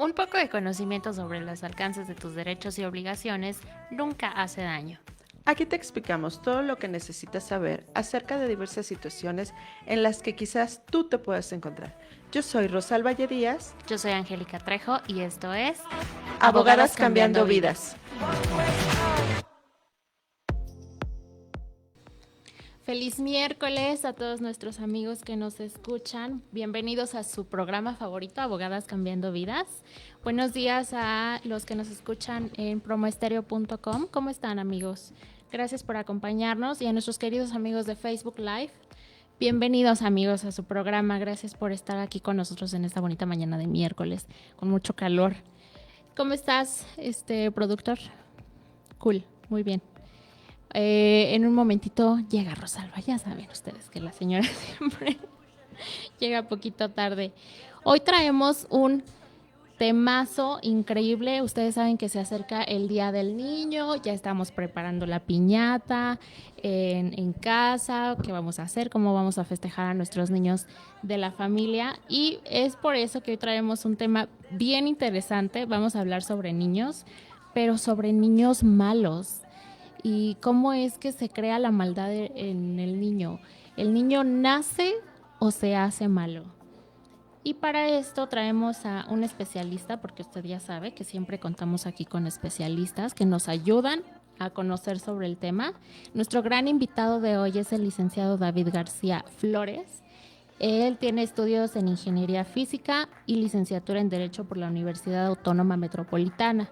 Un poco de conocimiento sobre los alcances de tus derechos y obligaciones nunca hace daño. Aquí te explicamos todo lo que necesitas saber acerca de diversas situaciones en las que quizás tú te puedas encontrar. Yo soy Rosalba Valle Díaz. Yo soy Angélica Trejo y esto es Abogadas Cambiando Vidas. Feliz miércoles a todos nuestros amigos que nos escuchan. Bienvenidos a su programa favorito, Abogadas Cambiando Vidas. Buenos días a los que nos escuchan en promoestereo.com. ¿Cómo están, amigos? Gracias por acompañarnos y a nuestros queridos amigos de Facebook Live. Bienvenidos, amigos, a su programa. Gracias por estar aquí con nosotros en esta bonita mañana de miércoles, con mucho calor. ¿Cómo estás, productor? Cool, muy bien. En un momentito llega Rosalba. Ya saben ustedes que la señora siempre llega poquito tarde. Hoy traemos un temazo increíble. Ustedes saben que se acerca el Día del Niño. Ya estamos preparando la piñata en casa. ¿Qué vamos a hacer? ¿Cómo vamos a festejar a nuestros niños de la familia? Y es por eso que hoy traemos un tema bien interesante. Vamos a hablar sobre niños, pero sobre niños malos. ¿Y cómo es que se crea la maldad en el niño? ¿El niño nace o se hace malo? Y para esto traemos a un especialista, porque usted ya sabe que siempre contamos aquí con especialistas que nos ayudan a conocer sobre el tema. Nuestro gran invitado de hoy es el licenciado David García Flores. Él tiene estudios en Ingeniería Física y licenciatura en Derecho por la Universidad Autónoma Metropolitana.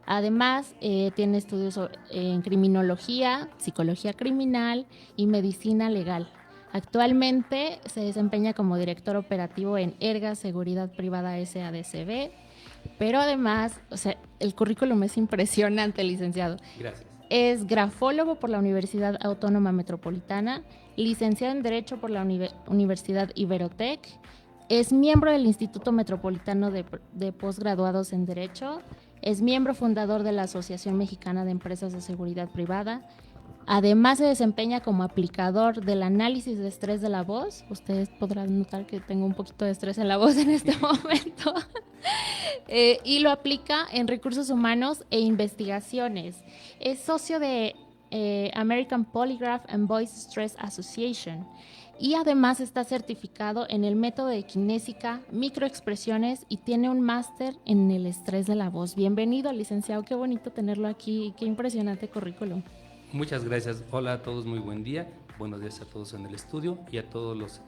Además, tiene estudios en criminología, psicología criminal y medicina legal. Actualmente se desempeña como director operativo en Erga Seguridad Privada SADCB, pero además, el currículum es impresionante, licenciado. Gracias. Es grafólogo por la Universidad Autónoma Metropolitana, licenciado en Derecho por la Universidad Iberotec, es miembro del Instituto Metropolitano de Postgraduados en Derecho, es miembro fundador de la Asociación Mexicana de Empresas de Seguridad Privada. Además se desempeña como aplicador del análisis de estrés de la voz. Ustedes podrán notar que tengo un poquito de estrés en la voz en este momento. Y lo aplica en recursos humanos e investigaciones. Es socio de American Polygraph and Voice Stress Association. Y además está certificado en el método de kinésica, microexpresiones y tiene un máster en el estrés de la voz. Bienvenido, licenciado, qué bonito tenerlo aquí, qué impresionante currículum. Muchas gracias. Hola a todos, muy buen día. Buenos días a todos en el estudio y a todos los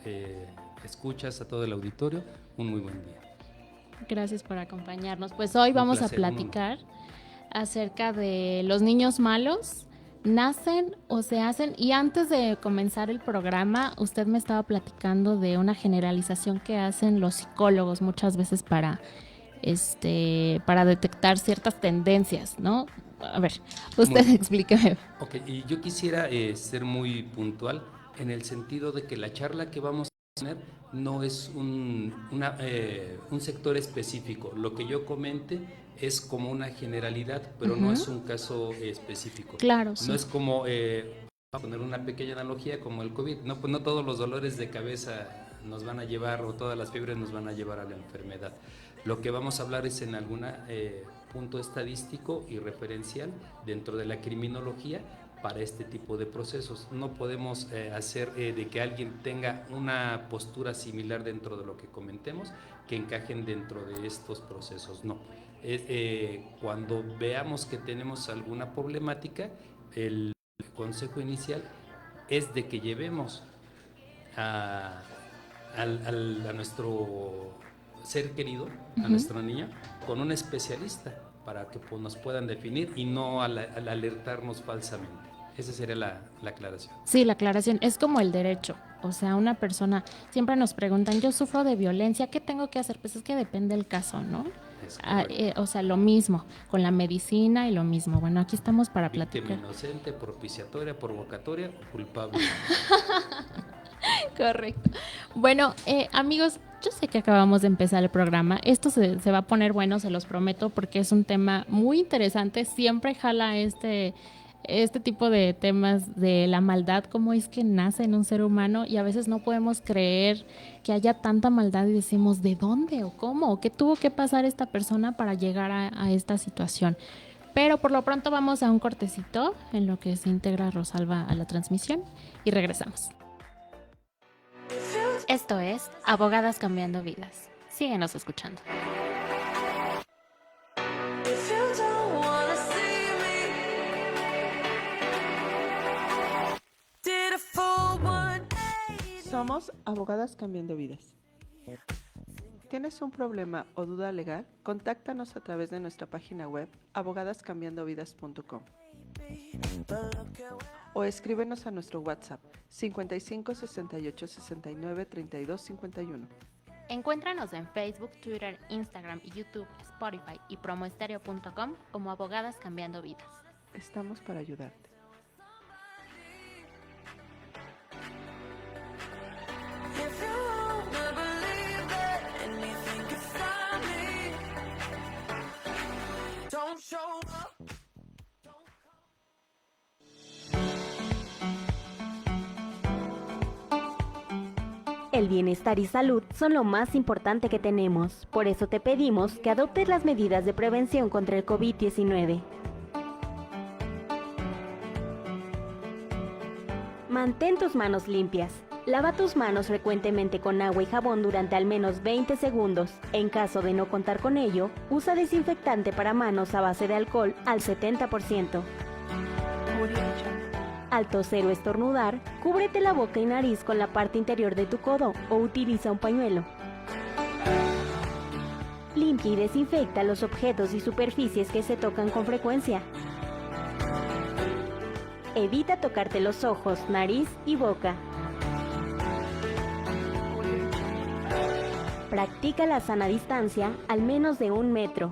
escuchas, a todo el auditorio, un muy buen día. Gracias por acompañarnos. Pues hoy vamos a platicar acerca de los niños malos. ¿Nacen o se hacen? Y antes de comenzar el programa, usted me estaba platicando de una generalización que hacen los psicólogos muchas veces para detectar ciertas tendencias, ¿no? A ver, usted explíqueme. Ok, y yo quisiera ser muy puntual en el sentido de que la charla que vamos a tener no es un sector específico. Lo que yo comente es como una generalidad, pero no es un caso específico. Claro, sí. No es como, vamos a poner una pequeña analogía como el COVID, no, pues no todos los dolores de cabeza nos van a llevar o todas las fiebres nos van a llevar a la enfermedad. Lo que vamos a hablar es en algún punto estadístico y referencial dentro de la criminología para este tipo de procesos. No podemos hacer de que alguien tenga una postura similar dentro de lo que comentemos que encajen dentro de estos procesos, no. Cuando veamos que tenemos alguna problemática, el consejo inicial es de que llevemos a nuestro ser querido, a nuestro niño, con un especialista para que nos puedan definir y no al alertarnos falsamente. Esa sería la aclaración. Sí, la aclaración es como el derecho. O sea, una persona, siempre nos preguntan, yo sufro de violencia, ¿qué tengo que hacer? Pues es que depende del caso, ¿no? O sea, lo mismo, con la medicina y lo mismo. Bueno, aquí estamos para platicar. Víctima inocente, propiciatoria, provocatoria o culpable. Correcto. Bueno, amigos, yo sé que acabamos de empezar el programa. Esto se va a poner bueno, se los prometo, porque es un tema muy interesante. Siempre jala este tipo de temas de la maldad, cómo es que nace en un ser humano y a veces no podemos creer que haya tanta maldad y decimos, ¿de dónde o cómo? ¿O qué tuvo que pasar esta persona para llegar a esta situación? Pero por lo pronto vamos a un cortecito en lo que se integra Rosalba a la transmisión y regresamos. Esto es Abogadas Cambiando Vidas. Síguenos escuchando. Somos Abogadas Cambiando Vidas. ¿Tienes un problema o duda legal? Contáctanos a través de nuestra página web abogadascambiandovidas.com o escríbenos a nuestro WhatsApp 55 68 69 32 51. Encuéntranos en Facebook, Twitter, Instagram, YouTube, Spotify y promoestereo.com como Abogadas Cambiando Vidas. Estamos para ayudarte. El bienestar y salud son lo más importante que tenemos. Por eso te pedimos que adoptes las medidas de prevención contra el COVID-19. Mantén tus manos limpias. Lava tus manos frecuentemente con agua y jabón durante al menos 20 segundos. En caso de no contar con ello, usa desinfectante para manos a base de alcohol al 70%. Al toser o estornudar, cúbrete la boca y nariz con la parte interior de tu codo o utiliza un pañuelo. Limpia y desinfecta los objetos y superficies que se tocan con frecuencia. Evita tocarte los ojos, nariz y boca. Practica la sana distancia al menos de 1 metro.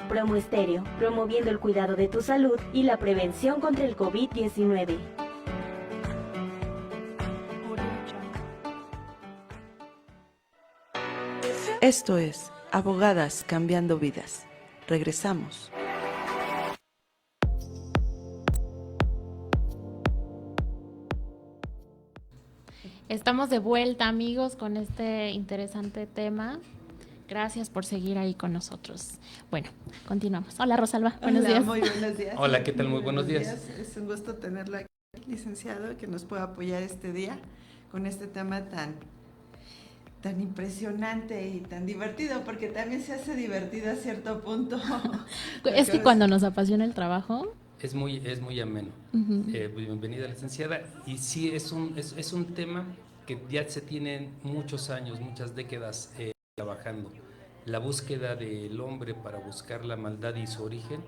Promo Estéreo, promoviendo el cuidado de tu salud y la prevención contra el COVID-19. Esto es Abogadas Cambiando Vidas. Regresamos. Estamos de vuelta, amigos, con este interesante tema. Gracias por seguir ahí con nosotros. Bueno, continuamos. Hola, Rosalba. Buenos días. Muy buenos días. Hola, ¿qué tal? Muy buenos días. Es un gusto tenerlo aquí, licenciado, que nos pueda apoyar este día con este tema tan impresionante y tan divertido, porque también se hace divertido a cierto punto. Es que cuando nos apasiona el trabajo... Es muy ameno. Uh-huh. Bienvenida, licenciada. Y sí, es un tema que ya se tiene muchos años, muchas décadas trabajando. La búsqueda del hombre para buscar la maldad y su origen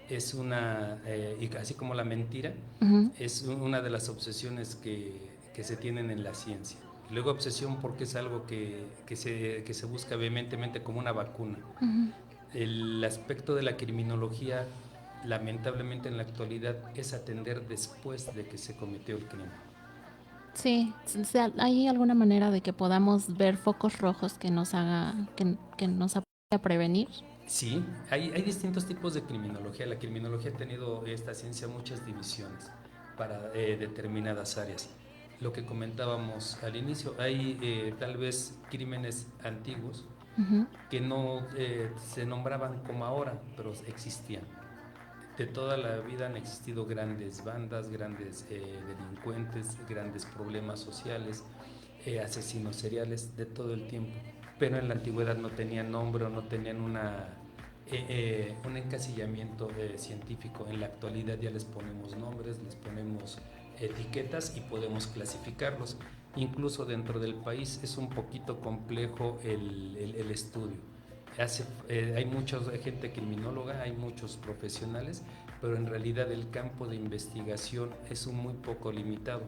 es y así como la mentira, uh-huh, es una de las obsesiones que se tienen en la ciencia. Luego obsesión porque es algo que se busca vehementemente como una vacuna. Uh-huh. El aspecto de la criminología, lamentablemente en la actualidad, es atender después de que se cometió el crimen. Sí, o sea, ¿hay alguna manera de que podamos ver focos rojos que nos que nos apoye a prevenir? Sí, hay distintos tipos de criminología. La criminología ha tenido esta ciencia muchas divisiones para determinadas áreas. Lo que comentábamos al inicio, hay tal vez crímenes antiguos, uh-huh, que no se nombraban como ahora, pero existían. De toda la vida han existido grandes bandas, grandes delincuentes, grandes problemas sociales, asesinos seriales de todo el tiempo. Pero en la antigüedad no tenían nombre o no tenían un encasillamiento científico. En la actualidad ya les ponemos nombres, les ponemos etiquetas y podemos clasificarlos. Incluso dentro del país es un poquito complejo el estudio. Hay mucha gente criminóloga, hay muchos profesionales, pero en realidad el campo de investigación es muy poco limitado.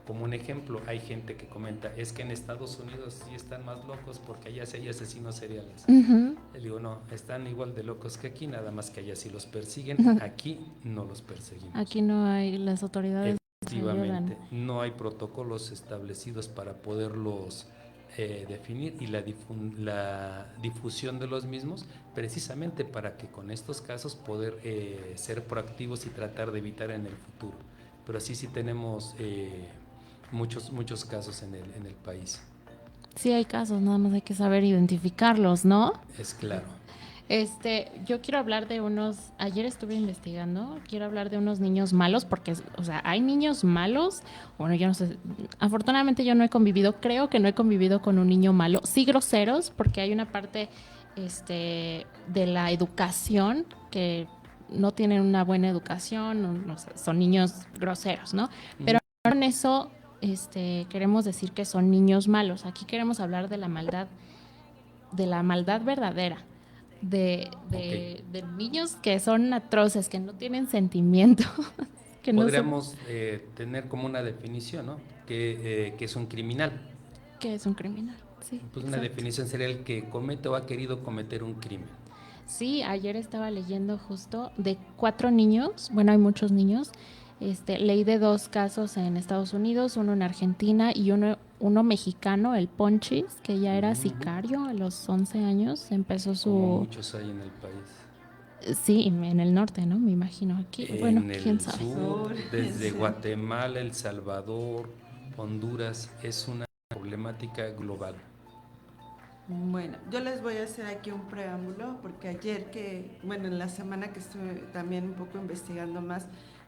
Como un ejemplo, hay gente que comenta, es que en Estados Unidos sí están más locos porque allá sí hay asesinos seriales. Uh-huh. Le digo, no, están igual de locos que aquí, nada más que allá sí los persiguen, uh-huh, aquí no los perseguimos. Aquí no hay las autoridades. Efectivamente, no hay protocolos establecidos para poderlos definir y la difusión de los mismos, precisamente para que con estos casos poder ser proactivos y tratar de evitar en el futuro. Pero sí tenemos muchos casos en el país. Sí hay casos, nada más hay que saber identificarlos, ¿no? Es claro. Yo quiero hablar de ayer estuve investigando, quiero hablar de unos niños malos, porque, o sea, hay niños malos, bueno, yo no sé, afortunadamente yo no he convivido, creo que no he convivido con un niño malo, sí groseros, porque hay una parte, de la educación que no tienen una buena educación, no sé, son niños groseros, ¿no? Pero no en eso, queremos decir que son niños malos, aquí queremos hablar de la maldad verdadera. De niños que son atroces, que no tienen sentimiento. Que Podríamos tener como una definición, ¿no? Que es un criminal. Que es un criminal, sí. Pues una definición sería el que comete o ha querido cometer un crimen. Sí, ayer estaba leyendo justo de 4 niños, bueno, hay muchos niños. Leí de 2 casos en Estados Unidos, uno en Argentina y uno mexicano, el Ponchis, que ya era sicario a los 11 años, empezó Como muchos hay en el país. Sí, en el norte, ¿no? Me imagino aquí. Bueno, quién sabe. Sur, desde Guatemala, El Salvador, Honduras, es una problemática global. Bueno, yo les voy a hacer aquí un preámbulo porque ayer en la semana que estuve también un poco investigando más,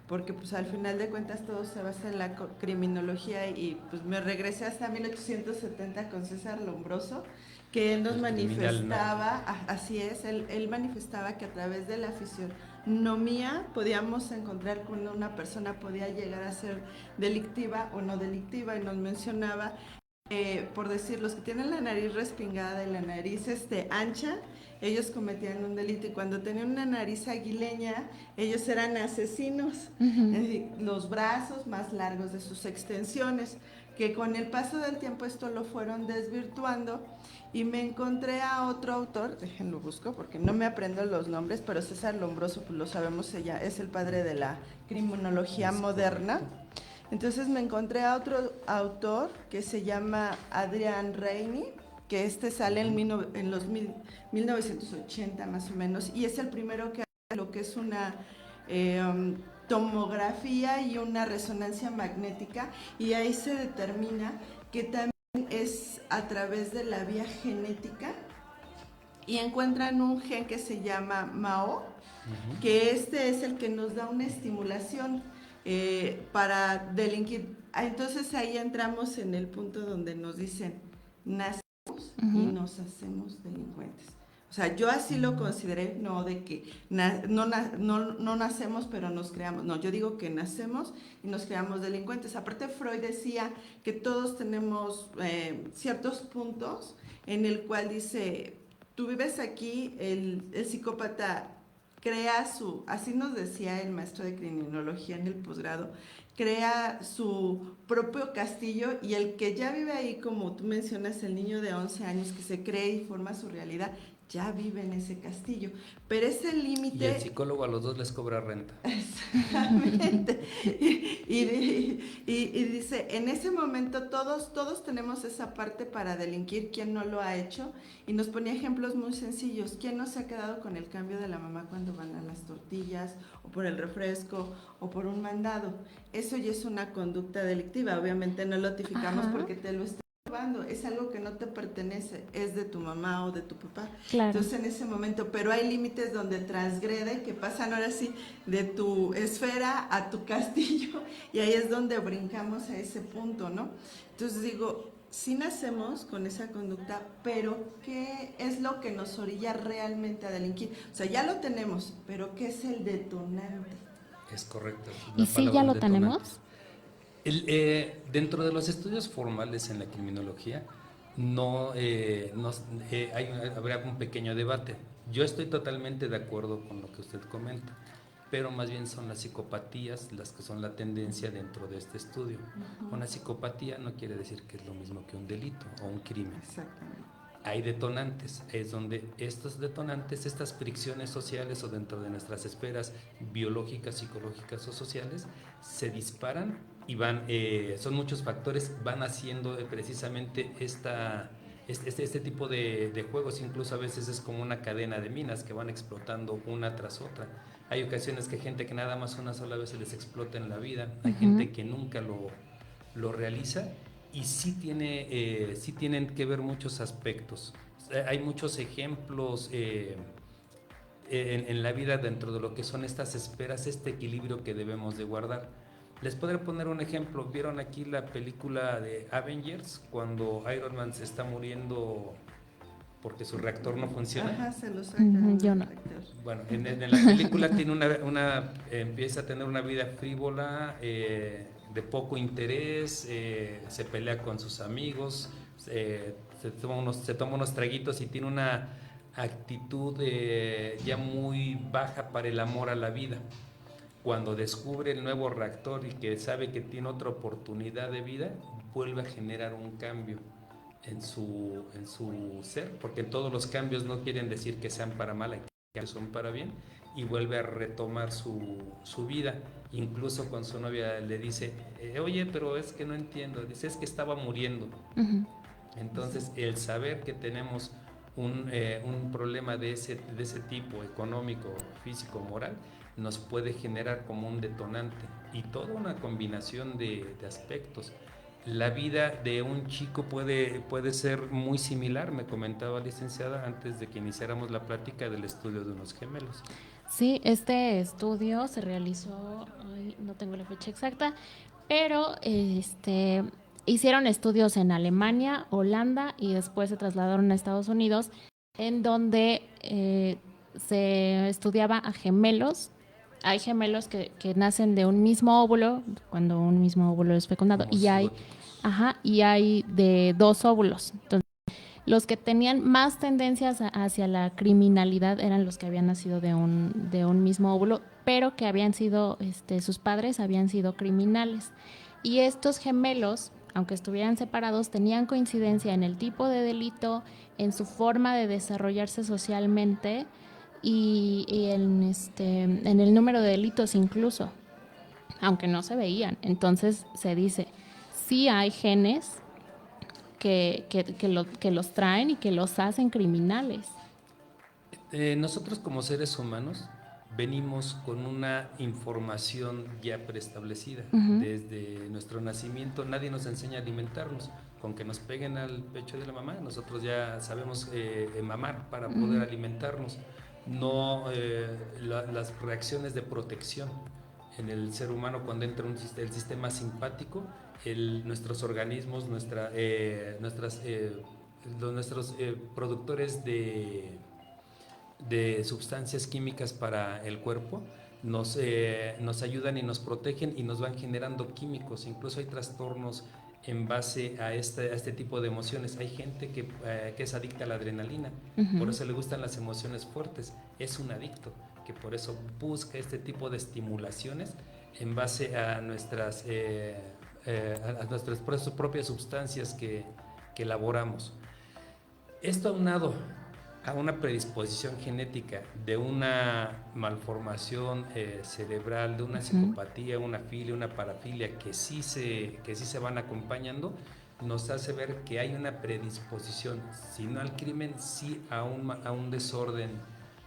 porque pues al final de cuentas todo se basa en la criminología y pues me regresé hasta 1870 con César Lombroso, que él nos manifestaba, así es, él manifestaba que a través de la fisionomía podíamos encontrar cuando una persona podía llegar a ser delictiva o no delictiva, y nos mencionaba, por decir, los que tienen la nariz respingada y la nariz ancha, ellos cometían un delito, y cuando tenían una nariz aguileña, ellos eran asesinos. Los brazos más largos de sus extensiones, que con el paso del tiempo esto lo fueron desvirtuando, y me encontré a otro autor, déjenlo busco porque no me aprendo los nombres, pero César Lombroso, pues lo sabemos, ella es el padre de la criminología moderna. Entonces me encontré a otro autor que se llama Adrian Rainey, que sale en los 1980 más o menos, y es el primero que hace lo que es una tomografía y una resonancia magnética, y ahí se determina que también es a través de la vía genética, y encuentran un gen que se llama MAO, que es el que nos da una estimulación para delinquir. Entonces ahí entramos en el punto donde nos dicen, nacemos y nos hacemos delincuentes. O sea, yo así lo consideré, no de que no nacemos pero nos creamos, no, yo digo que nacemos y nos creamos delincuentes. Aparte, Freud decía que todos tenemos ciertos puntos en el cual dice, tú vives aquí, el psicópata crea así nos decía el maestro de criminología en el posgrado, crea su propio castillo, y el que ya vive ahí, como tú mencionas, el niño de 11 años que se cree y forma su realidad, ya vive en ese castillo, pero ese límite... Y el psicólogo a los 2 les cobra renta. Exactamente. Y dice, en ese momento todos tenemos esa parte para delinquir, ¿quién no lo ha hecho? Y nos ponía ejemplos muy sencillos. ¿Quién no se ha quedado con el cambio de la mamá cuando van a las tortillas, o por el refresco, o por un mandado? Eso ya es una conducta delictiva. Obviamente no lo tipificamos porque te lo está robando, es algo que no te pertenece, es de tu mamá o de tu papá. Claro. Entonces en ese momento, pero hay límites donde transgrede, que pasan ahora sí de tu esfera a tu castillo, y ahí es donde brincamos a ese punto, ¿no? Entonces digo, sí nacemos con esa conducta, pero ¿qué es lo que nos orilla realmente a delinquir? O sea, ya lo tenemos, pero ¿qué es el detonante? Es correcto. ¿Y si ya lo tenemos? Dentro de los estudios formales en la criminología habrá un pequeño debate. Yo estoy totalmente de acuerdo con lo que usted comenta, pero más bien son las psicopatías las que son la tendencia dentro de este estudio. Una psicopatía no quiere decir que es lo mismo que un delito o un crimen. Exactamente. hay detonantes, es donde estos detonantes, estas fricciones sociales o dentro de nuestras esferas biológicas, psicológicas o sociales, se disparan y son muchos factores, van haciendo precisamente este tipo de juegos. Incluso a veces es como una cadena de minas que van explotando una tras otra. Hay ocasiones que gente que nada más una sola vez se les explota en la vida, hay gente que nunca lo realiza. Y sí tienen que ver muchos aspectos. Hay muchos ejemplos en la vida dentro de lo que son estas esferas, este equilibrio que debemos de guardar. Les podré poner un ejemplo. ¿Vieron aquí la película de Avengers? Cuando Iron Man se está muriendo porque su reactor no funciona. Ajá, se lo sacan. Yo no. Bueno, en la película tiene empieza a tener una vida frívola, de poco interés, se pelea con sus amigos, se toma unos traguitos y tiene una actitud ya muy baja para el amor a la vida. Cuando descubre el nuevo reactor y que sabe que tiene otra oportunidad de vida, vuelve a generar un cambio en su ser, porque todos los cambios no quieren decir que sean para mal, que son para bien, y vuelve a retomar su vida. Incluso con su novia le dice, oye, pero es que no entiendo, dice, es que estaba muriendo. Entonces, el saber que tenemos un problema de ese tipo, económico, físico, moral, nos puede generar como un detonante, y toda una combinación de aspectos. La vida de un chico puede ser muy similar, me comentaba licenciada antes de que iniciáramos la plática del estudio de unos gemelos. Sí, este estudio se realizó, no tengo la fecha exacta, pero hicieron estudios en Alemania, Holanda y después se trasladaron a Estados Unidos, en donde se estudiaba a gemelos. Hay gemelos que nacen de un mismo óvulo, cuando un mismo óvulo es fecundado, y hay de 2 óvulos. Entonces, los que tenían más tendencias hacia la criminalidad eran los que habían nacido de un mismo óvulo, pero que habían sido, sus padres habían sido criminales. Y estos gemelos, aunque estuvieran separados, tenían coincidencia en el tipo de delito, en su forma de desarrollarse socialmente, y en el número de delitos incluso, aunque no se veían. Entonces se dice, sí hay genes que los traen y que los hacen criminales. Nosotros como seres humanos venimos con una información ya preestablecida. Desde nuestro nacimiento nadie nos enseña a alimentarnos. Con que nos peguen al pecho de la mamá, nosotros ya sabemos mamar para poder alimentarnos. No las reacciones de protección en el ser humano cuando entra el sistema simpático, nuestros organismos, nuestros productores de sustancias químicas para el cuerpo nos ayudan y nos protegen y nos van generando químicos. Incluso hay trastornos en base a este tipo de emociones. Hay gente que es adicta a la adrenalina, por eso le gustan las emociones fuertes. Es un adicto que por eso busca este tipo de estimulaciones en base a nuestras propias sustancias que elaboramos. Esto aunado a una predisposición genética de una malformación cerebral, de una psicopatía, una filia, una parafilia que sí se van acompañando, nos hace ver que hay una predisposición, si no al crimen, sí a un desorden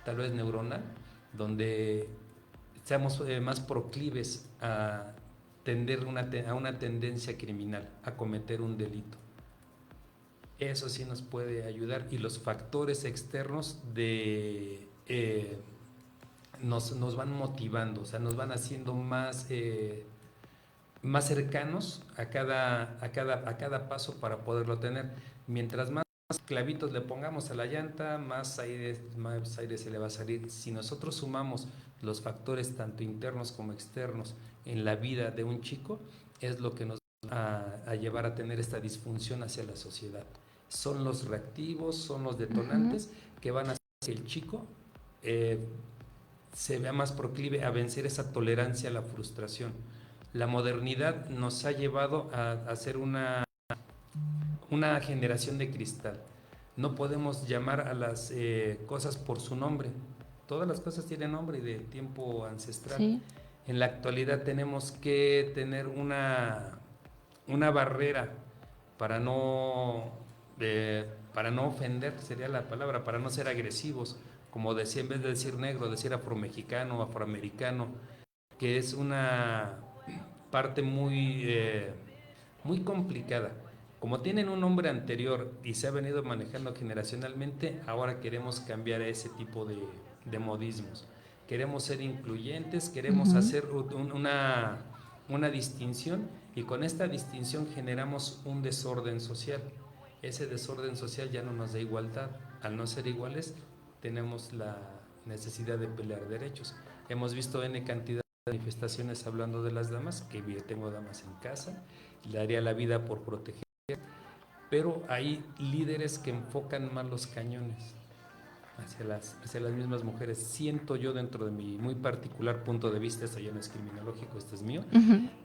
tal vez neuronal, donde seamos más proclives a tender a una tendencia criminal, a cometer un delito. Eso sí nos puede ayudar, y los factores externos nos van motivando, o sea, nos van haciendo más cercanos a cada paso para poderlo tener. Mientras más clavitos le pongamos a la llanta, más aire se le va a salir. Si nosotros sumamos los factores tanto internos como externos en la vida de un chico, es lo que nos va a llevar a tener esta disfunción hacia la sociedad. Son los reactivos, son los detonantes que van a hacer que el chico se vea más proclive a vencer esa tolerancia a la frustración. La modernidad nos ha llevado a hacer una generación de cristal. No podemos llamar a las cosas por su nombre. Todas las cosas tienen nombre y de tiempo ancestral. Sí. En la actualidad tenemos que tener una barrera para no ofender, sería la palabra, para no ser agresivos. Como decía, en vez de decir negro, decir afromexicano, afroamericano, que es una parte muy complicada. Como tienen un nombre anterior y se ha venido manejando generacionalmente, ahora queremos cambiar a ese tipo de modismos. Queremos ser incluyentes, queremos hacer una distinción, y con esta distinción generamos un desorden social. Ese desorden social ya no nos da igualdad. Al no ser iguales, tenemos la necesidad de pelear derechos. Hemos visto N cantidad de manifestaciones hablando de las damas, que yo tengo damas en casa, le daría la vida por proteger, pero hay líderes que enfocan mal los cañones hacia las mismas mujeres. Siento yo, dentro de mi muy particular punto de vista, esto ya no es criminológico, esto es mío,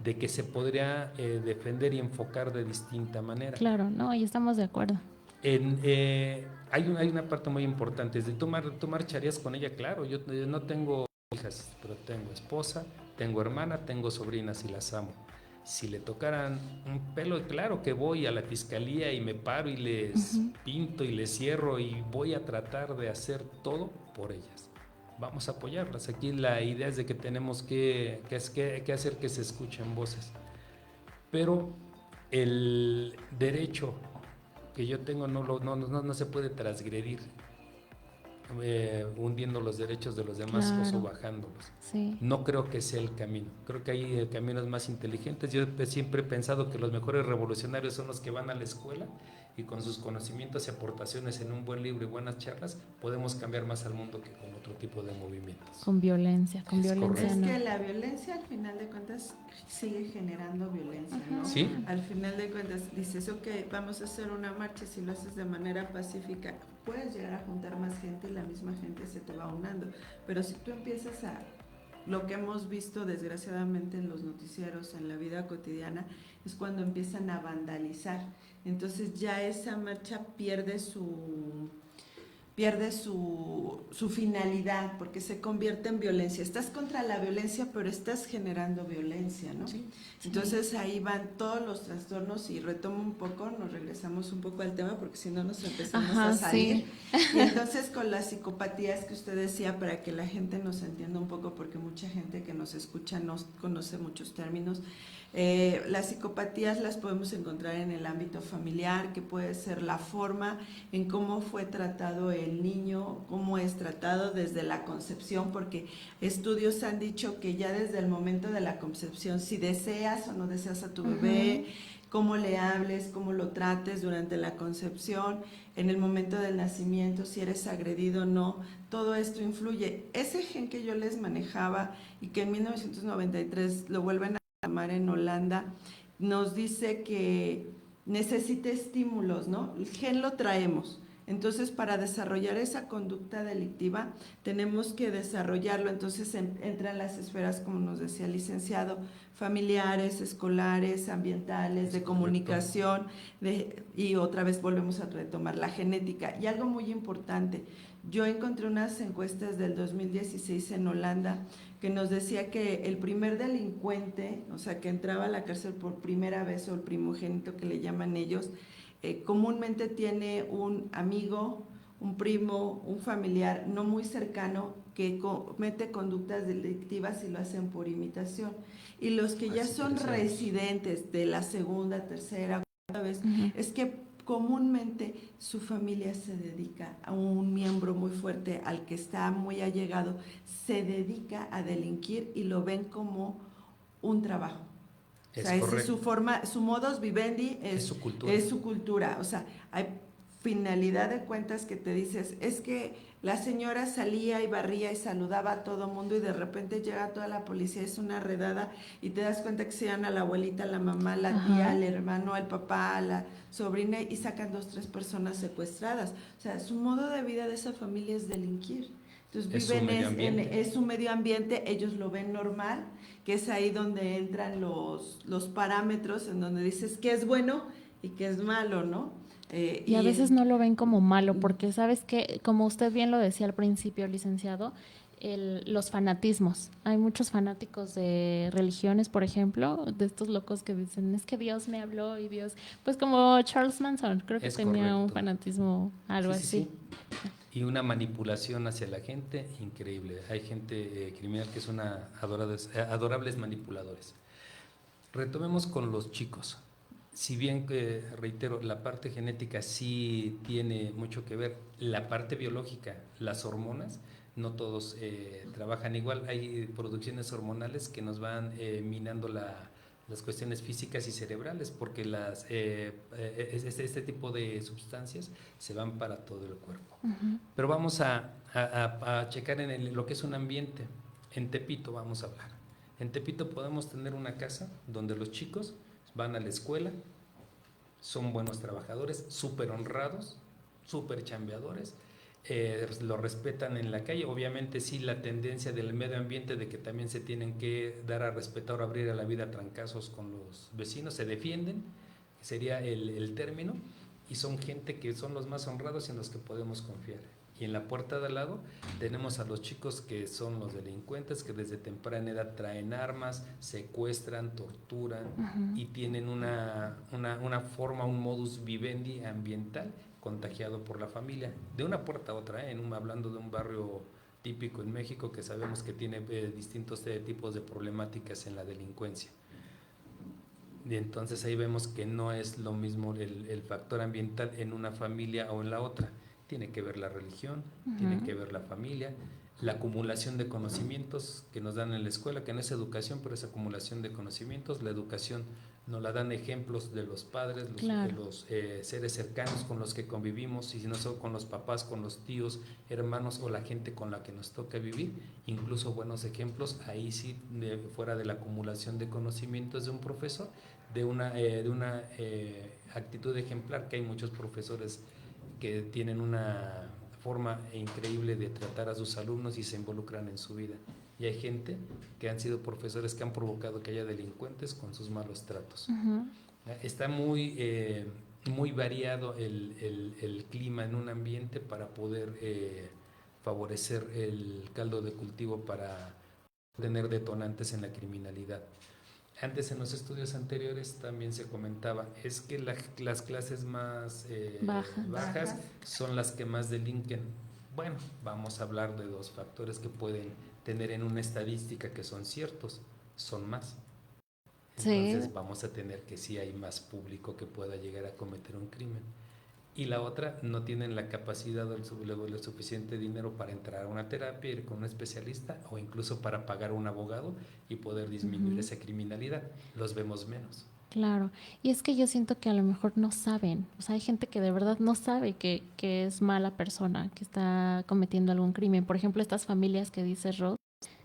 de que se podría defender y enfocar de distinta manera. Claro, no, y estamos de acuerdo. Hay una parte muy importante, es de tú marcharías con ella. Claro, yo no tengo hijas, pero tengo esposa, tengo hermana, tengo sobrinas y las amo. Si le tocaran un pelo, claro que voy a la fiscalía y me paro y les pinto y les cierro, y voy a tratar de hacer todo por ellas. Vamos a apoyarlas. Aquí la idea es de que tenemos que hacer que se escuchen voces. Pero el derecho que yo tengo no se puede transgredir hundiendo los derechos de los demás, claro, o sobajándolos. Sí. No creo que sea el camino. Creo que hay caminos más inteligentes. Yo siempre he pensado que los mejores revolucionarios son los que van a la escuela y con sus conocimientos y aportaciones en un buen libro y buenas charlas podemos cambiar más al mundo que con otro tipo de movimientos. Con violencia, Es no. que la violencia, al final de cuentas, sigue generando violencia, ¿no? ¿Sí? Al final de cuentas dices, ok, vamos a hacer una marcha. Si lo haces de manera pacífica, puedes llegar a juntar más gente y la misma gente se te va unando. Pero si tú empiezas a, lo que hemos visto desgraciadamente en los noticieros, en la vida cotidiana, es cuando empiezan a vandalizar. Entonces ya esa marcha pierde su finalidad, porque se convierte en violencia. Estás contra la violencia, pero estás generando violencia, ¿no? Sí. Entonces ahí van todos los trastornos, y retomo un poco, nos regresamos un poco al tema, porque si no nos empezamos a salir. Sí. Y entonces con las psicopatías que usted decía, para que la gente nos entienda un poco, porque mucha gente que nos escucha no conoce muchos términos. Las psicopatías las podemos encontrar en el ámbito familiar, que puede ser la forma en cómo fue tratado el niño, cómo es tratado desde la concepción, porque estudios han dicho que ya desde el momento de la concepción, si deseas o no deseas a tu bebé, cómo le hables, cómo lo trates durante la concepción, en el momento del nacimiento, si eres agredido o no, todo esto influye. Ese gen que yo les manejaba y que en 1993 lo vuelven a llamar en Holanda, nos dice que necesita estímulos, ¿no? El gen lo traemos. Entonces, para desarrollar esa conducta delictiva, tenemos que desarrollarlo. Entonces, entran las esferas, como nos decía el licenciado, familiares, escolares, ambientales, de comunicación, y otra vez volvemos a retomar la genética. Y algo muy importante, yo encontré unas encuestas del 2016 en Holanda que nos decía que el primer delincuente, o sea, que entraba a la cárcel por primera vez, o el primogénito que le llaman ellos, comúnmente tiene un amigo, un primo, un familiar no muy cercano que comete conductas delictivas y lo hacen por imitación. Y los que ya son residentes de la segunda, tercera, cuarta vez, es que comúnmente su familia se dedica a un miembro muy fuerte, al que está muy allegado, se dedica a delinquir y lo ven como un trabajo. O sea, esa es su forma, su modus vivendi, es su cultura. O sea, hay finalidad de cuentas que te dices, es que la señora salía y barría y saludaba a todo mundo, y de repente llega toda la policía, es una redada, y te das cuenta que se llevan a la abuelita, a la mamá, a la tía, al hermano, al papá, a la sobrina, y sacan 2, 3 personas secuestradas. O sea, su modo de vida de esa familia es delinquir. Entonces viven es su medio ambiente, ellos lo ven normal, que es ahí donde entran los parámetros, en donde dices qué es bueno y qué es malo, ¿no? Y a veces no lo ven como malo, porque sabes que, como usted bien lo decía al principio, licenciado, los fanatismos. Hay muchos fanáticos de religiones, por ejemplo, de estos locos que dicen, es que Dios me habló y Dios, pues como Charles Manson, creo que Es tenía un correcto. fanatismo, algo Sí, sí, así. sí. Y una manipulación hacia la gente increíble. Hay gente criminal que son adorables manipuladores. Retomemos con los chicos. Si bien, reitero, la parte genética sí tiene mucho que ver, la parte biológica, las hormonas, no todos trabajan igual. Hay producciones hormonales que nos van minando las cuestiones físicas y cerebrales, porque este tipo de sustancias se van para todo el cuerpo. Pero vamos a checar en lo que es un ambiente. En Tepito vamos a hablar. En Tepito podemos tener una casa donde los chicos van a la escuela, son buenos trabajadores, súper honrados, súper chambeadores, lo respetan en la calle. Obviamente sí, la tendencia del medio ambiente de que también se tienen que dar a respetar o abrir a la vida a trancazos con los vecinos, se defienden, sería el término, y son gente que son los más honrados y en los que podemos confiar. Y en la puerta de al lado tenemos a los chicos que son los delincuentes, que desde temprana edad traen armas, secuestran, torturan y tienen una forma, un modus vivendi ambiental contagiado por la familia. De una puerta a otra, hablando de un barrio típico en México que sabemos que tiene distintos tipos de problemáticas en la delincuencia. Y entonces ahí vemos que no es lo mismo el factor ambiental en una familia o en la otra. Tiene que ver la religión, tiene que ver la familia, la acumulación de conocimientos que nos dan en la escuela, que no es educación, pero es acumulación de conocimientos. La educación nos la dan ejemplos de los padres, de los seres cercanos con los que convivimos, y si no son con los papás, con los tíos, hermanos o la gente con la que nos toca vivir, incluso buenos ejemplos, ahí sí, fuera de la acumulación de conocimientos de un profesor, de una actitud ejemplar, que hay muchos profesores que tienen una forma increíble de tratar a sus alumnos y se involucran en su vida. Y hay gente que han sido profesores que han provocado que haya delincuentes con sus malos tratos. Está muy variado el clima en un ambiente para poder favorecer el caldo de cultivo para tener detonantes en la criminalidad. Antes, en los estudios anteriores también se comentaba, es que las clases más bajas son las que más delinquen. Bueno, vamos a hablar de dos factores que pueden tener en una estadística que son ciertos, son más. Entonces vamos a tener que sí hay más público que pueda llegar a cometer un crimen. Y la otra, no tienen la capacidad o el suficiente dinero para entrar a una terapia, ir con un especialista o incluso para pagar a un abogado y poder disminuir esa criminalidad. Los vemos menos. Claro, y es que yo siento que a lo mejor no saben, o sea, hay gente que de verdad no sabe que es mala persona, que está cometiendo algún crimen. Por ejemplo, estas familias que dice Rod,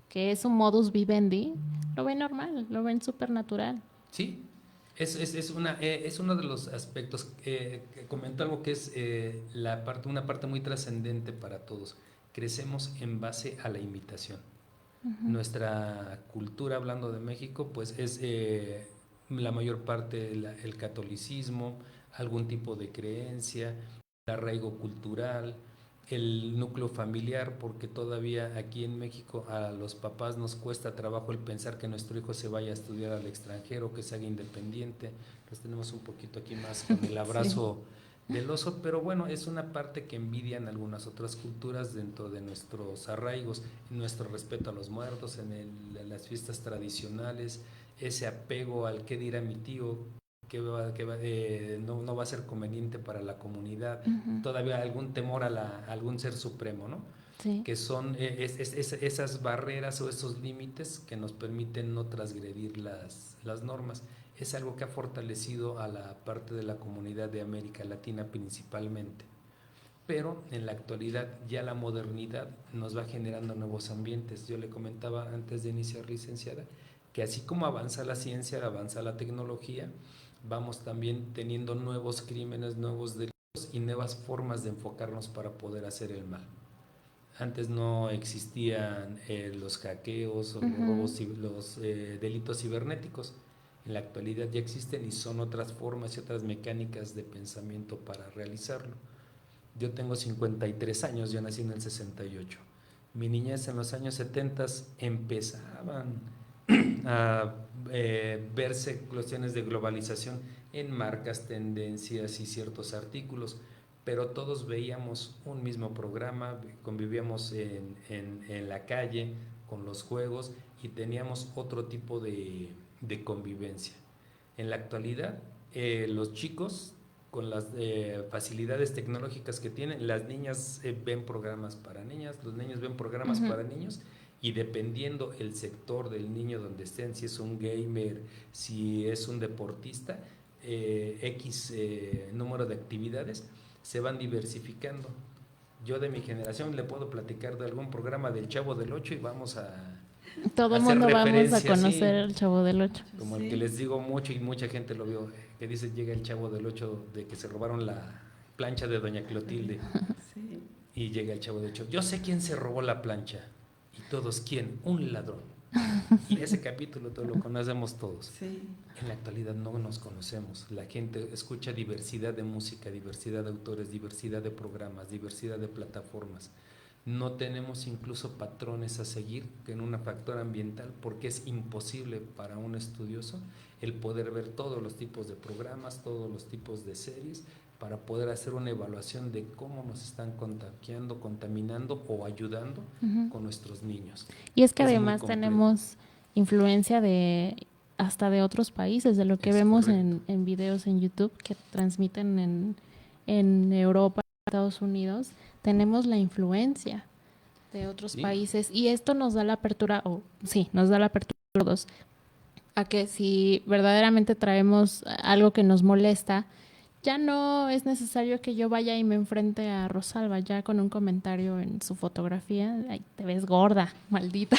que es un modus vivendi, lo ven normal, lo ven súper natural. Sí, es uno de los aspectos, que comento algo que es una parte muy trascendente para todos. Crecemos en base a la imitación. Nuestra cultura, hablando de México, pues es la mayor parte el catolicismo, algún tipo de creencia, el arraigo cultural, el núcleo familiar, porque todavía aquí en México a los papás nos cuesta trabajo el pensar que nuestro hijo se vaya a estudiar al extranjero, que se haga independiente. Los tenemos un poquito aquí más con el abrazo del oso, pero bueno, es una parte que envidian algunas otras culturas dentro de nuestros arraigos, nuestro respeto a los muertos, en las fiestas tradicionales, ese apego al qué dirá mi tío, no va a ser conveniente para la comunidad, todavía algún temor a algún ser supremo, ¿no? Sí. Que son esas barreras o esos límites que nos permiten no transgredir las normas. Es algo que ha fortalecido a la parte de la comunidad de América Latina principalmente. Pero en la actualidad ya la modernidad nos va generando nuevos ambientes. Yo le comentaba antes de iniciar, licenciada, que así como avanza la ciencia, avanza la tecnología, vamos también teniendo nuevos crímenes, nuevos delitos y nuevas formas de enfocarnos para poder hacer el mal. Antes no existían los hackeos o los delitos cibernéticos. En la actualidad ya existen y son otras formas y otras mecánicas de pensamiento para realizarlo. Yo tengo 53 años, yo nací en el 68. Mi niñez en los años 70 empezaban a verse cuestiones de globalización en marcas, tendencias y ciertos artículos, pero todos veíamos un mismo programa, convivíamos en la calle con los juegos y teníamos otro tipo de convivencia. En la actualidad, los chicos, con las facilidades tecnológicas que tienen, las niñas ven programas para niñas, los niños ven programas para niños, y dependiendo el sector del niño donde estén, si es un gamer, si es un deportista, X número de actividades, se van diversificando. Yo de mi generación le puedo platicar de algún programa del Chavo del Ocho y vamos a todo el mundo vamos a conocer el Chavo del Ocho. Como el que les digo mucho y mucha gente lo vio, que dice llega el Chavo del Ocho de que se robaron la plancha de doña Clotilde. Sí. Y llega el Chavo del Ocho, yo sé quién se robó la plancha. Y todos, ¿quién? Un ladrón. Y ese capítulo todo lo conocemos todos. Sí. En la actualidad no nos conocemos. La gente escucha diversidad de música, diversidad de autores, diversidad de programas, diversidad de plataformas. No tenemos incluso patrones a seguir en un factor ambiental, porque es imposible para un estudioso el poder ver todos los tipos de programas, todos los tipos de series, para poder hacer una evaluación de cómo nos están contagiando, contaminando o ayudando con nuestros niños. Y es que además tenemos influencia hasta de otros países, de lo que vemos en videos en YouTube que transmiten en Europa, Estados Unidos. Tenemos la influencia de otros países y esto nos da la apertura, nos da la apertura a todos, a que si verdaderamente traemos algo que nos molesta, ya no es necesario que yo vaya y me enfrente a Rosalba, ya con un comentario en su fotografía, ay, te ves gorda, maldita.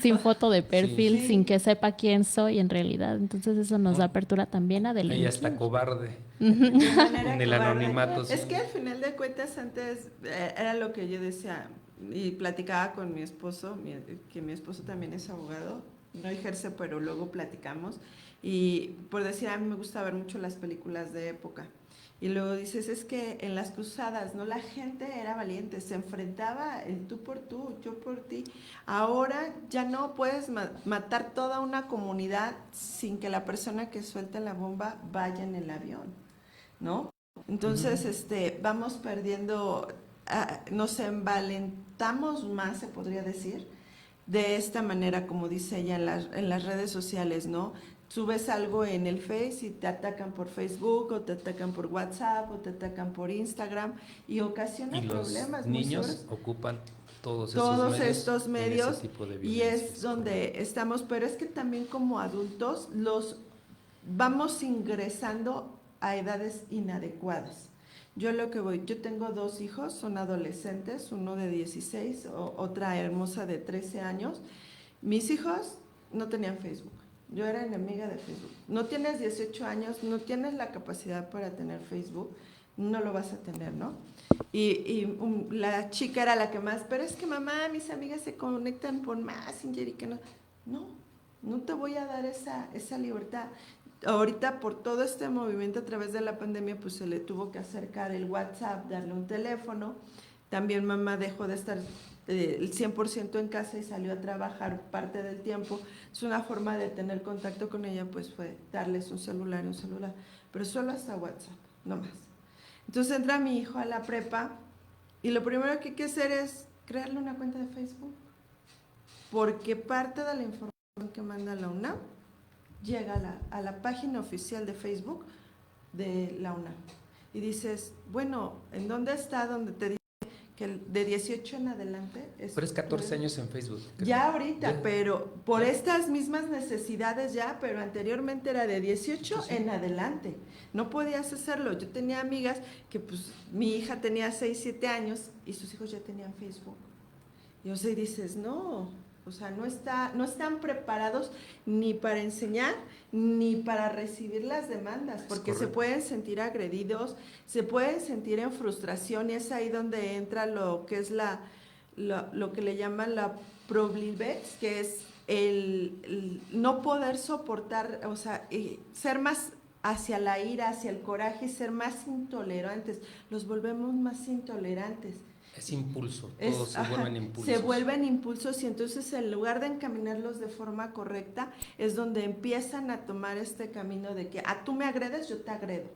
Sin foto de perfil, sin que sepa quién soy en realidad. Entonces eso nos da apertura también a delinquir. Ella está cobarde. En el anonimato. Es que al final de cuentas antes era lo que yo decía y platicaba con mi esposo, que mi esposo también es abogado, no ejerce, pero luego platicamos. Y por decir, a mí me gusta ver mucho las películas de época. Y luego dices, es que en las cruzadas, ¿no? La gente era valiente, se enfrentaba el tú por tú, yo por ti. Ahora ya no puedes matar toda una comunidad sin que la persona que suelta la bomba vaya en el avión, ¿no? Entonces, vamos perdiendo, nos envalentamos más, se podría decir, de esta manera, como dice ella, en las redes sociales, ¿no? Subes algo en el Face y te atacan por Facebook, o te atacan por WhatsApp, o te atacan por Instagram, y ocasiona problemas. Los niños ocupan todos estos medios ese tipo de y es donde estamos, pero es que también como adultos los vamos ingresando a edades inadecuadas. Yo tengo 2 hijos, son adolescentes, uno de 16, otra hermosa de 13 años. Mis hijos no tenían Facebook. Yo era enemiga de Facebook. No tienes 18 años, no tienes la capacidad para tener Facebook, no lo vas a tener, ¿no? La chica era la que más, pero es que mamá, mis amigas se conectan por Messenger y que no te voy a dar esa libertad. Ahorita por todo este movimiento a través de la pandemia, pues se le tuvo que acercar el WhatsApp, darle un teléfono. También mamá dejó de estar el 100% en casa y salió a trabajar parte del tiempo. Es una forma de tener contacto con ella, pues fue darles un celular, pero solo hasta WhatsApp, no más. Entonces entra mi hijo a la prepa y lo primero que hay que hacer es crearle una cuenta de Facebook, porque parte de la información que manda la UNAM llega a la página oficial de Facebook de la UNAM. Y dices, bueno, ¿en dónde está? Donde te dice que de 18 en adelante... Pero es 14 años en Facebook. Ya ahorita, pero por estas mismas necesidades ya, pero anteriormente era de 18 en adelante. No podías hacerlo. Yo tenía amigas que pues mi hija tenía 6, 7 años y sus hijos ya tenían Facebook. Y o sea, dices, no... O sea, no están preparados ni para enseñar ni para recibir las demandas, porque se pueden sentir agredidos, se pueden sentir en frustración, y es ahí donde entra lo que es lo que le llaman la Problivex, que es el no poder soportar, o sea, ser más hacia la ira, hacia el coraje, ser más intolerantes, los volvemos más intolerantes. Es impulso, todos se vuelven impulsos. Se vuelven impulsos y entonces en lugar de encaminarlos de forma correcta es donde empiezan a tomar este camino de que tú me agredes, yo te agredo,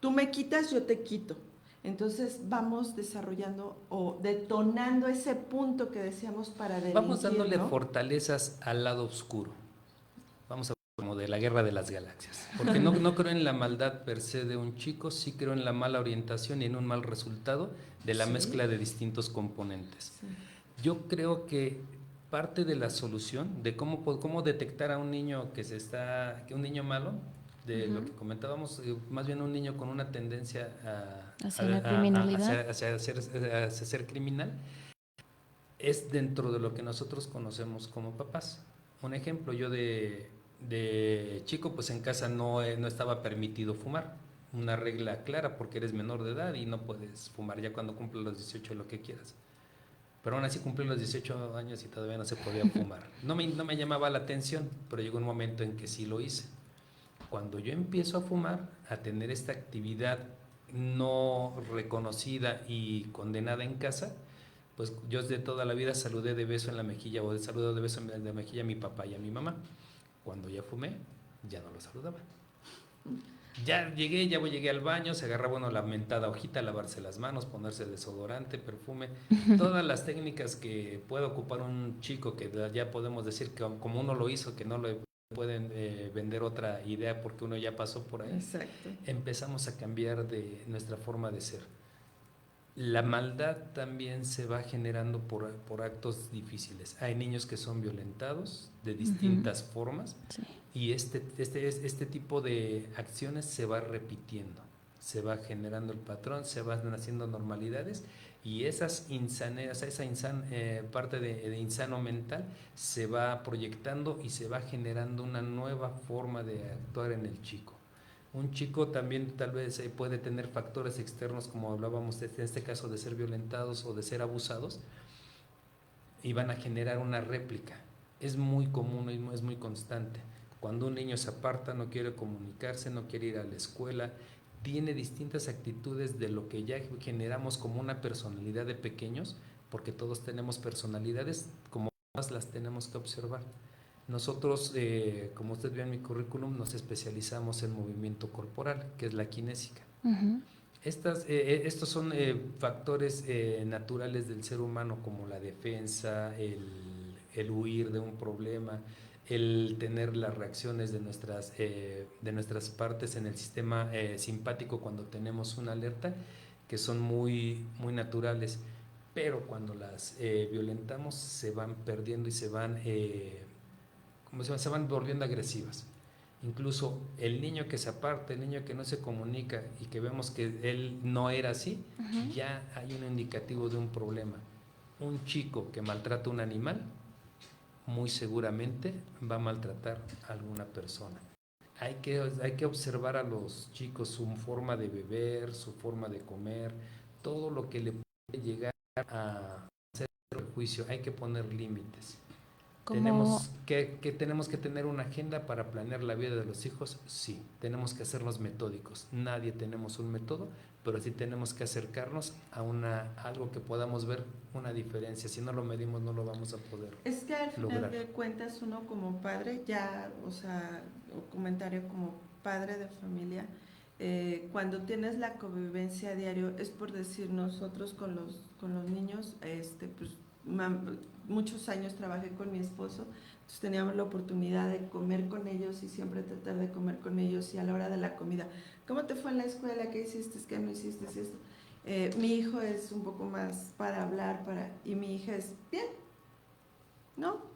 tú me quitas, yo te quito. Entonces vamos desarrollando o detonando ese punto que decíamos para delinquir, vamos dándole ¿no? fortalezas al lado oscuro. Vamos a como de la guerra de las galaxias. Porque no creo en la maldad per se de un chico, sí creo en la mala orientación y en un mal resultado de la mezcla de distintos componentes. Sí. Yo creo que parte de la solución de cómo detectar a un niño un niño malo, de lo que comentábamos, más bien un niño con una tendencia hacia la criminalidad, hacia ser criminal, es dentro de lo que nosotros conocemos como papás. Un ejemplo, yo de chico, pues en casa no estaba permitido fumar, una regla clara porque eres menor de edad y no puedes fumar ya cuando cumples los 18 lo que quieras. Pero aún así cumplí los 18 años y todavía no se podía fumar. No me llamaba la atención, pero llegó un momento en que sí lo hice. Cuando yo empiezo a fumar, a tener esta actividad no reconocida y condenada en casa, pues yo desde toda la vida saludé de beso en la mejilla o saludé de beso en la mejilla a mi papá y a mi mamá. Cuando ya fumé, ya no lo saludaba. Llegué al baño, se agarraba uno la mentada hojita, lavarse las manos, ponerse desodorante, perfume, todas las técnicas que puede ocupar un chico que ya podemos decir que como uno lo hizo, que no le pueden vender otra idea porque uno ya pasó por ahí. Exacto. Empezamos a cambiar de nuestra forma de ser. La maldad también se va generando por actos difíciles. Hay niños que son violentados de distintas formas, sí. Y este tipo de acciones se va repitiendo, se va generando el patrón, se van haciendo normalidades y esas insaneras, esa parte de insano mental se va proyectando y se va generando una nueva forma de actuar en el chico. Un chico también tal vez puede tener factores externos, como hablábamos en este caso de ser violentados o de ser abusados, y van a generar una réplica. Es muy común y es muy constante. Cuando un niño se aparta, no quiere comunicarse, no quiere ir a la escuela, tiene distintas actitudes de lo que ya generamos como una personalidad de pequeños, porque todos tenemos personalidades, como las tenemos que observar. Nosotros, como usted vio en mi currículum, nos especializamos en movimiento corporal, que es la kinésica. Estos son factores naturales del ser humano, como la defensa, el huir de un problema, el tener las reacciones de nuestras partes en el sistema simpático cuando tenemos una alerta, que son muy, muy naturales, pero cuando las violentamos se van perdiendo y se van volviendo agresivas. Incluso el niño que se aparta, el niño que no se comunica y que vemos que él no era así, ya hay un indicativo de un problema. Un chico que maltrata a un animal, muy seguramente va a maltratar a alguna persona. Hay que observar a los chicos su forma de beber, su forma de comer, todo lo que le puede llegar a hacer perjuicio. Hay que poner límites. ¿Tenemos que tener una agenda para planear la vida de los hijos? Sí, tenemos que hacernos metódicos. Nadie tenemos un método, pero sí tenemos que acercarnos a algo que podamos ver una diferencia. Si no lo medimos, no lo vamos a poder lograr. Es que al final de cuentas, uno como padre, o comentario como padre de familia, cuando tienes la convivencia a diario, es por decir, nosotros con los niños, pues muchos años trabajé con mi esposo, entonces teníamos la oportunidad de comer con ellos y siempre tratar de comer con ellos, y a la hora de la comida, ¿cómo te fue en la escuela? ¿Qué hiciste? ¿Qué no hiciste? Esto. Mi hijo es un poco más para hablar, y mi hija es bien, ¿no?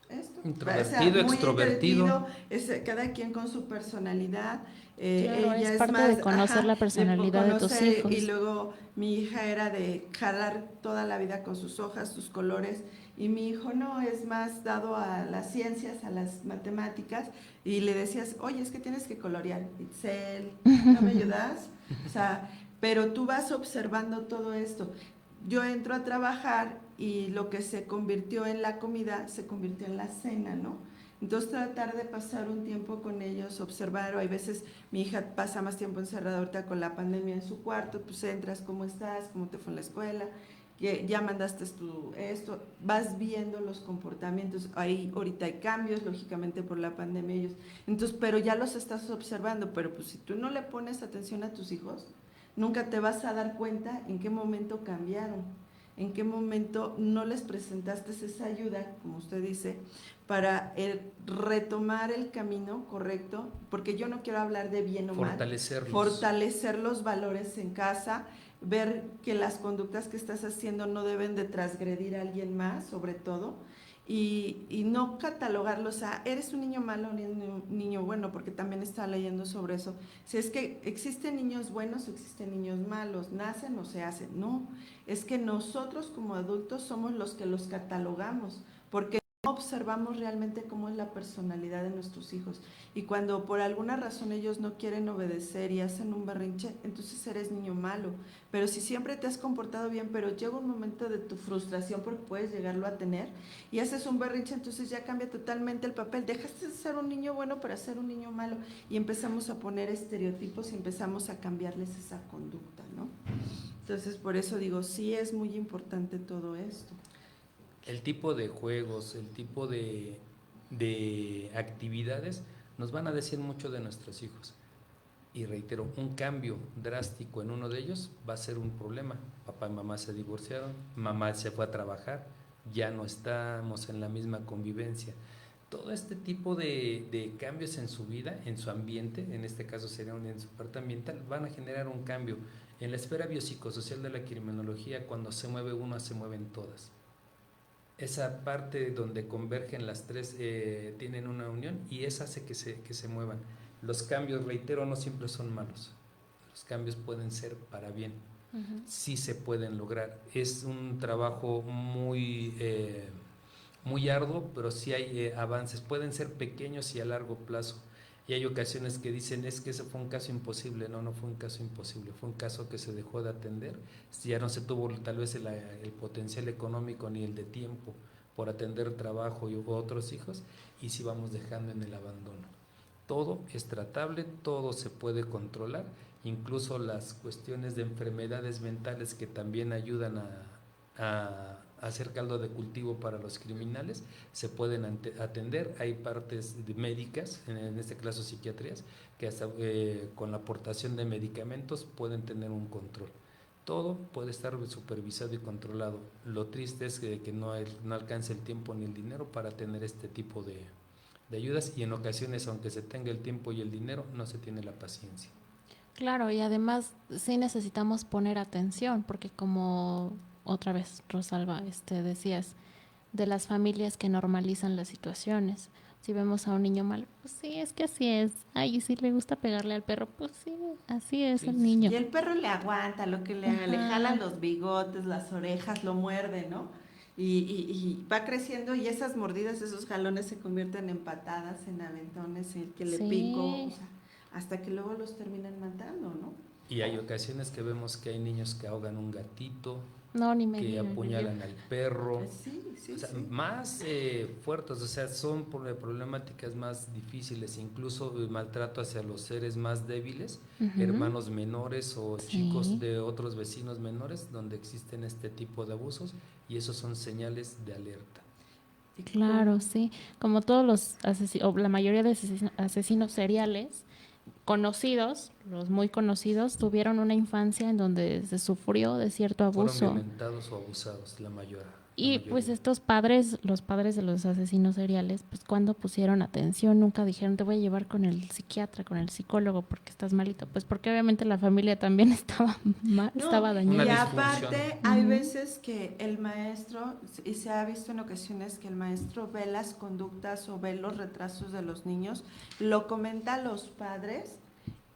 Esto. Introvertido, extrovertido. Cada quien con su personalidad. Claro, ella es parte de conocer la personalidad de tus hijos. Y luego mi hija era de jalar toda la vida con sus hojas, sus colores, y mi hijo no, es más dado a las ciencias, a las matemáticas, y le decías, oye, es que tienes que colorear, Itzel, ¿no me ayudas? O sea, pero tú vas observando todo esto. Yo entro a trabajar y lo que se convirtió en la comida se convirtió en la cena, ¿no? Entonces tratar de pasar un tiempo con ellos, observar, o hay veces mi hija pasa más tiempo encerrada ahorita con la pandemia en su cuarto, pues entras, ¿cómo estás? ¿Cómo te fue en la escuela? Ya mandaste tú esto, vas viendo los comportamientos, ahí ahorita hay cambios, lógicamente por la pandemia ellos, entonces, pero ya los estás observando, pero pues si tú no le pones atención a tus hijos, nunca te vas a dar cuenta en qué momento cambiaron, en qué momento no les presentaste esa ayuda, como usted dice, para retomar el camino correcto, porque yo no quiero hablar de bien o mal, fortalecer los valores en casa, ver que las conductas que estás haciendo no deben de transgredir a alguien más, sobre todo, y no catalogarlos a, eres un niño malo o un niño bueno, porque también está leyendo sobre eso. Si es que existen niños buenos o existen niños malos, nacen o se hacen. No, es que nosotros como adultos somos los que los catalogamos, porque no observamos realmente cómo es la personalidad de nuestros hijos. Y cuando por alguna razón ellos no quieren obedecer y hacen un berrinche, entonces eres niño malo. Pero si siempre te has comportado bien, pero llega un momento de tu frustración porque puedes llegarlo a tener y haces un berrinche, entonces ya cambia totalmente el papel. Dejaste de ser un niño bueno para ser un niño malo y empezamos a poner estereotipos y empezamos a cambiarles esa conducta, ¿no? Entonces por eso digo, sí es muy importante todo esto. El tipo de juegos, el tipo de actividades nos van a decir mucho de nuestros hijos. Y reitero, un cambio drástico en uno de ellos va a ser un problema. Papá y mamá se divorciaron, mamá se fue a trabajar, ya no estamos en la misma convivencia. Todo este tipo de cambios en su vida, en su ambiente, en este caso sería en su parte ambiental, van a generar un cambio. En la esfera biopsicosocial de la criminología, cuando se mueve una, se mueven todas. Esa parte donde convergen las tres tienen una unión y esa hace que se muevan. Los cambios, reitero, no siempre son malos. Los cambios pueden ser para bien. Sí se pueden lograr. Es un trabajo muy arduo, pero sí hay avances. Pueden ser pequeños y a largo plazo. Y hay ocasiones que dicen, es que ese fue un caso imposible. No, no fue un caso imposible. Fue un caso que se dejó de atender. Ya no se tuvo tal vez el potencial económico ni el de tiempo por atender trabajo y otros hijos, y sí vamos dejando en el abandono. Todo es tratable, todo se puede controlar, incluso las cuestiones de enfermedades mentales que también ayudan a hacer caldo de cultivo para los criminales, se pueden atender. Hay partes médicas, en este caso psiquiatrías, que hasta con la aportación de medicamentos pueden tener un control. Todo puede estar supervisado y controlado. Lo triste es que no alcance el tiempo ni el dinero para tener este tipo de ayudas, y en ocasiones, aunque se tenga el tiempo y el dinero, no se tiene la paciencia. Claro, y además sí necesitamos poner atención, porque como otra vez, Rosalba, decías, de las familias que normalizan las situaciones. Si vemos a un niño malo, pues sí, es que así es. Ay, y si le gusta pegarle al perro, pues sí, así es el niño. Y el perro le aguanta lo que le haga, le jala los bigotes, las orejas, lo muerde, ¿no? Y va creciendo y esas mordidas, esos jalones se convierten en patadas, en aventones, en que le pico, o sea, hasta que luego los terminan matando, ¿no? Y hay ocasiones que vemos que hay niños que ahogan un gatito, que apuñalan al perro, o sea, más fuertes, o sea, son problemáticas más difíciles, incluso el maltrato hacia los seres más débiles, hermanos menores o chicos de otros vecinos menores, donde existen este tipo de abusos, y esos son señales de alerta. Claro, sí, como todos los asesinos, o la mayoría de asesinos seriales conocidos, los muy conocidos, tuvieron una infancia en donde se sufrió de cierto abuso. Fueron violentados o abusados, la mayoría. Y pues estos padres, los padres de los asesinos seriales, pues cuando pusieron atención, nunca dijeron, te voy a llevar con el psiquiatra, con el psicólogo, porque estás malito. Pues porque obviamente la familia también estaba mal, estaba dañada. Y aparte hay veces que el maestro, y se ha visto en ocasiones que el maestro ve las conductas o ve los retrasos de los niños, lo comenta a los padres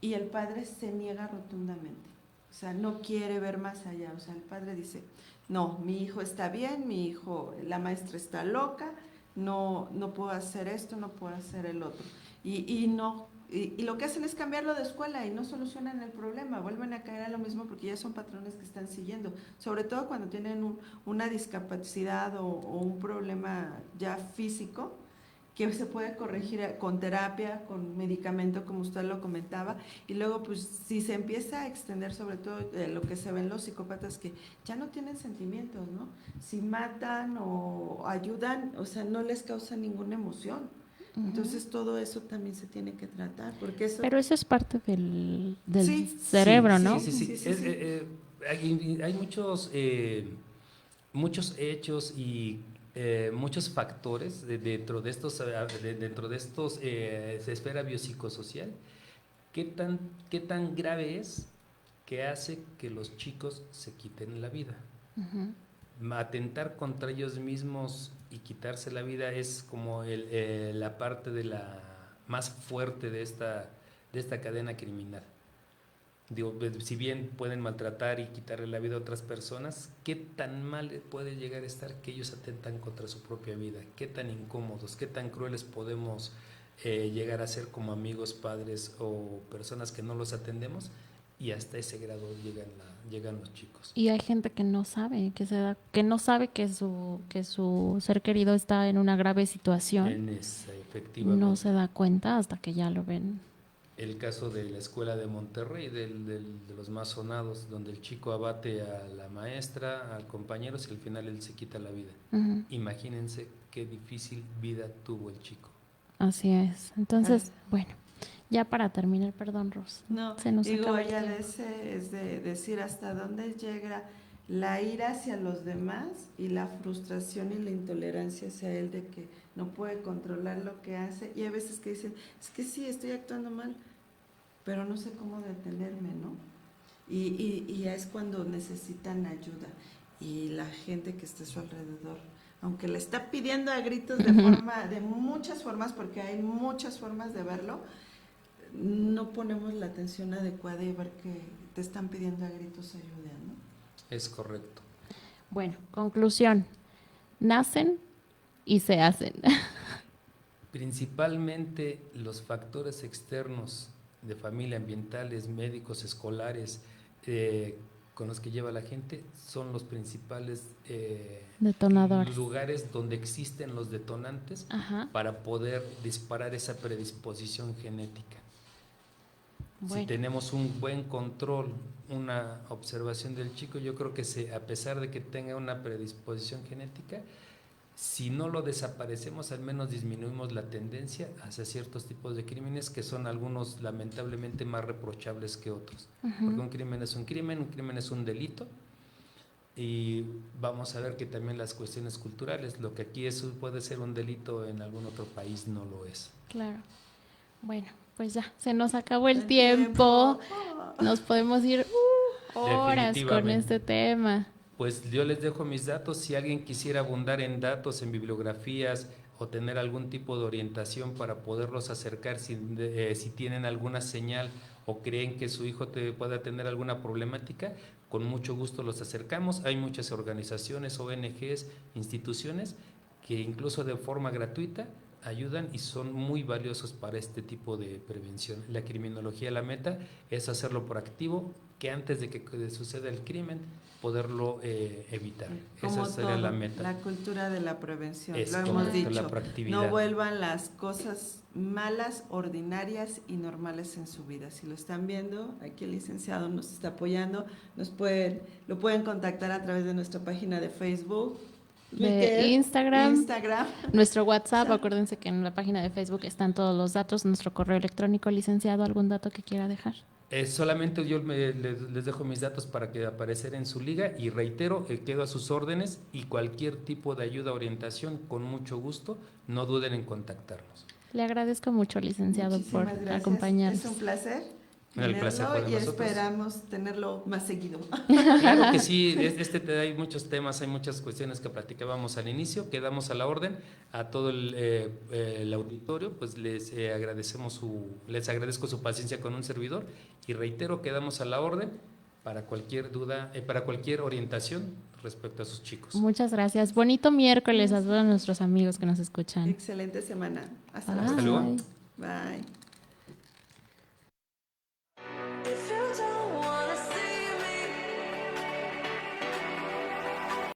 y el padre se niega rotundamente. O sea, no quiere ver más allá. O sea, el padre dice, no, mi hijo está bien, mi hijo, la maestra está loca, no puedo hacer esto, no puedo hacer el otro. Y no Y lo que hacen es cambiarlo de escuela y no solucionan el problema, vuelven a caer a lo mismo porque ya son patrones que están siguiendo, sobre todo cuando tienen una discapacidad o un problema ya físico que se puede corregir con terapia, con medicamento, como usted lo comentaba, y luego pues si se empieza a extender, sobre todo lo que se ven los psicópatas que ya no tienen sentimientos, ¿no? Si matan o ayudan, o sea, no les causa ninguna emoción. Entonces todo eso también se tiene que tratar, porque eso... Pero eso es parte del Sí, cerebro, sí, ¿no? Sí. Hay muchos hechos y muchos factores dentro de estos, se espera biopsicosocial. ¿Qué tan grave es que hace que los chicos se quiten la vida? Atentar contra ellos mismos y quitarse la vida es como la parte de la más fuerte de esta cadena criminal. Digo, si bien pueden maltratar y quitarle la vida a otras personas, ¿qué tan mal puede llegar a estar que ellos atentan contra su propia vida? ¿Qué tan incómodos, qué tan crueles podemos llegar a ser como amigos, padres o personas que no los atendemos? Y hasta ese grado llegan los chicos. Y hay gente que no sabe, que no sabe que su ser querido está en una grave situación. Efectivamente. No se da cuenta hasta que ya lo ven. El caso de la escuela de Monterrey, de los más sonados, donde el chico abate a la maestra, al compañero, y al final él se quita la vida. Imagínense qué difícil vida tuvo el chico. Así es. Entonces, bueno, ya para terminar, perdón, Ros. No, se nos digo, acaba el ya tiempo. es de decir hasta dónde llega la ira hacia los demás y la frustración y la intolerancia hacia él de que no puede controlar lo que hace. Y hay veces que dicen, es que sí, estoy actuando mal, pero no sé cómo detenerme, ¿no? Y ya es cuando necesitan ayuda. Y la gente que está a su alrededor, aunque le está pidiendo a gritos de muchas formas, porque hay muchas formas de verlo, no ponemos la atención adecuada y ver que te están pidiendo a gritos ayuda, ¿no? Es correcto. Bueno, conclusión. Nacen y se hacen. Principalmente los factores externos de familia, ambientales, médicos, escolares, con los que lleva la gente, son los principales detonadores, lugares donde existen los detonantes para poder disparar esa predisposición genética. Bueno. Si tenemos un buen control, una observación del chico, yo creo que a pesar de que tenga una predisposición genética, si no lo desaparecemos, al menos disminuimos la tendencia hacia ciertos tipos de crímenes que son algunos lamentablemente más reprochables que otros. Porque un crimen es un crimen es un delito, y vamos a ver que también las cuestiones culturales, lo que aquí puede ser un delito en algún otro país no lo es. Claro. Bueno, pues ya, se nos acabó el tiempo. Nos podemos ir horas con este tema. Pues yo les dejo mis datos. Si alguien quisiera abundar en datos, en bibliografías o tener algún tipo de orientación para poderlos acercar, si tienen alguna señal o creen que su hijo pueda tener alguna problemática, con mucho gusto los acercamos. Hay muchas organizaciones, ONGs, instituciones que incluso de forma gratuita ayudan y son muy valiosos para este tipo de prevención. La criminología, la meta es hacerlo proactivo, que antes de que suceda el crimen, poderlo evitar. Como esa sería todo, la meta. La cultura de la prevención, es lo hemos dicho. La proactividad. No vuelvan las cosas malas, ordinarias y normales en su vida. Si lo están viendo, aquí el licenciado nos está apoyando, lo pueden contactar a través de nuestra página de Facebook, de Instagram, nuestro WhatsApp. Sí. Acuérdense que en la página de Facebook están todos los datos, nuestro correo electrónico. Licenciado, ¿algún dato que quiera dejar? Solamente yo les dejo mis datos para que aparecer en su liga y reitero, quedo a sus órdenes y cualquier tipo de ayuda, orientación, con mucho gusto, no duden en contactarnos. Le agradezco mucho, licenciado, por acompañarnos. Es un placer. El placer fue de y nosotros. Esperamos tenerlo más seguido. Claro que sí, hay muchos temas, hay muchas cuestiones que platicábamos al inicio, quedamos a la orden. A todo el auditorio, pues les agradezco su paciencia con un servidor y reitero, quedamos a la orden para cualquier duda, para cualquier orientación respecto a sus chicos. Muchas gracias. Bonito miércoles a todos nuestros amigos que nos escuchan. Excelente semana. Hasta luego. Bye.